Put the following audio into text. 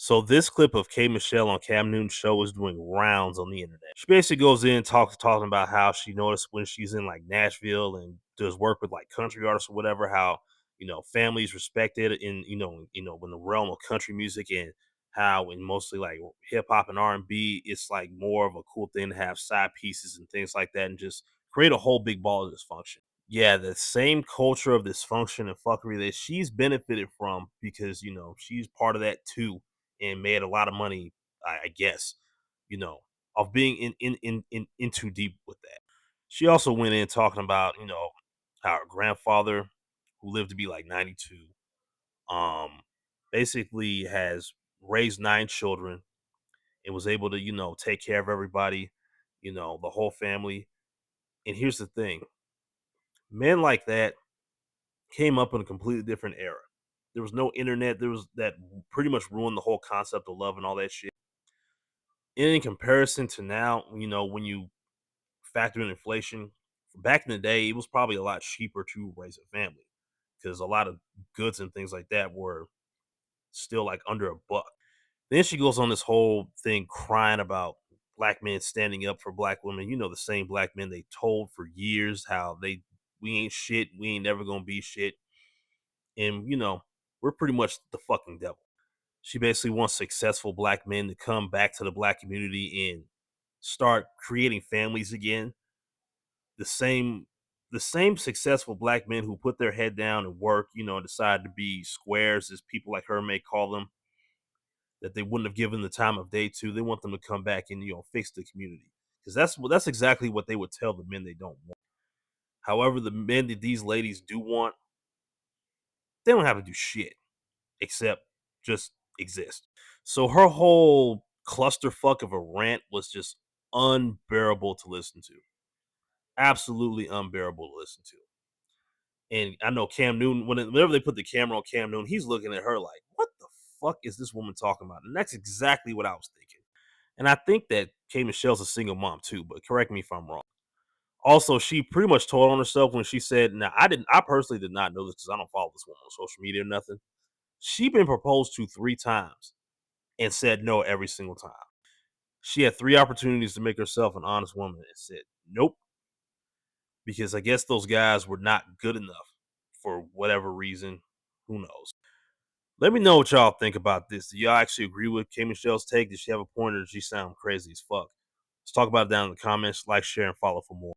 So this clip of K Michelle on Cam Newton's show is doing rounds on the internet. She basically goes in talking about how she noticed when she's in like Nashville and does work with like country artists or whatever, how families respected in in the realm of country music, and how in mostly like hip hop and R&B, it's like more of a cool thing to have side pieces and things like that, and just create a whole big ball of dysfunction. Yeah, the same culture of dysfunction and fuckery that she's benefited from, because she's part of that too, and made a lot of money, I guess, you know, of being in too deep with that. She also went in talking about, how her grandfather, who lived to be like 92, um, basically has raised 9 children and was able to, take care of everybody, the whole family. And here's the thing: men like that came up in a completely different era. There was no internet. There was that pretty much ruined the whole concept of love and all that shit. In comparison to now, when you factor in inflation, back in the day, it was probably a lot cheaper to raise a family because a lot of goods and things like that were still like under a buck. Then she goes on this whole thing crying about black men standing up for black women. The same black men they told for years how we ain't shit, we ain't never gonna be shit, and we're pretty much the fucking devil. She basically wants successful black men to come back to the black community and start creating families again. The same successful black men who put their head down and work, and decide to be squares, as people like her may call them, that they wouldn't have given the time of day to. They want them to come back and fix the community, because that's exactly what they would tell the men they don't want. However, the men that these ladies do want, they don't have to do shit except just exist. So her whole clusterfuck of a rant was just unbearable to listen to. Absolutely unbearable to listen to. And I know Cam Newton, whenever they put the camera on Cam Newton, he's looking at her like, what the fuck is this woman talking about? And that's exactly what I was thinking. And I think that K Michelle's a single mom too, but correct me if I'm wrong. Also, she pretty much told on herself when she said, now I personally did not know this because I don't follow this woman on social media or nothing. She been proposed to 3 times and said no every single time. She had 3 opportunities to make herself an honest woman and said nope, because I guess those guys were not good enough for whatever reason. Who knows? Let me know what y'all think about this. Do y'all actually agree with K Michelle's take? Does she have a point, or does she sound crazy as fuck? Let's talk about it down in the comments. Like, share, and follow for more.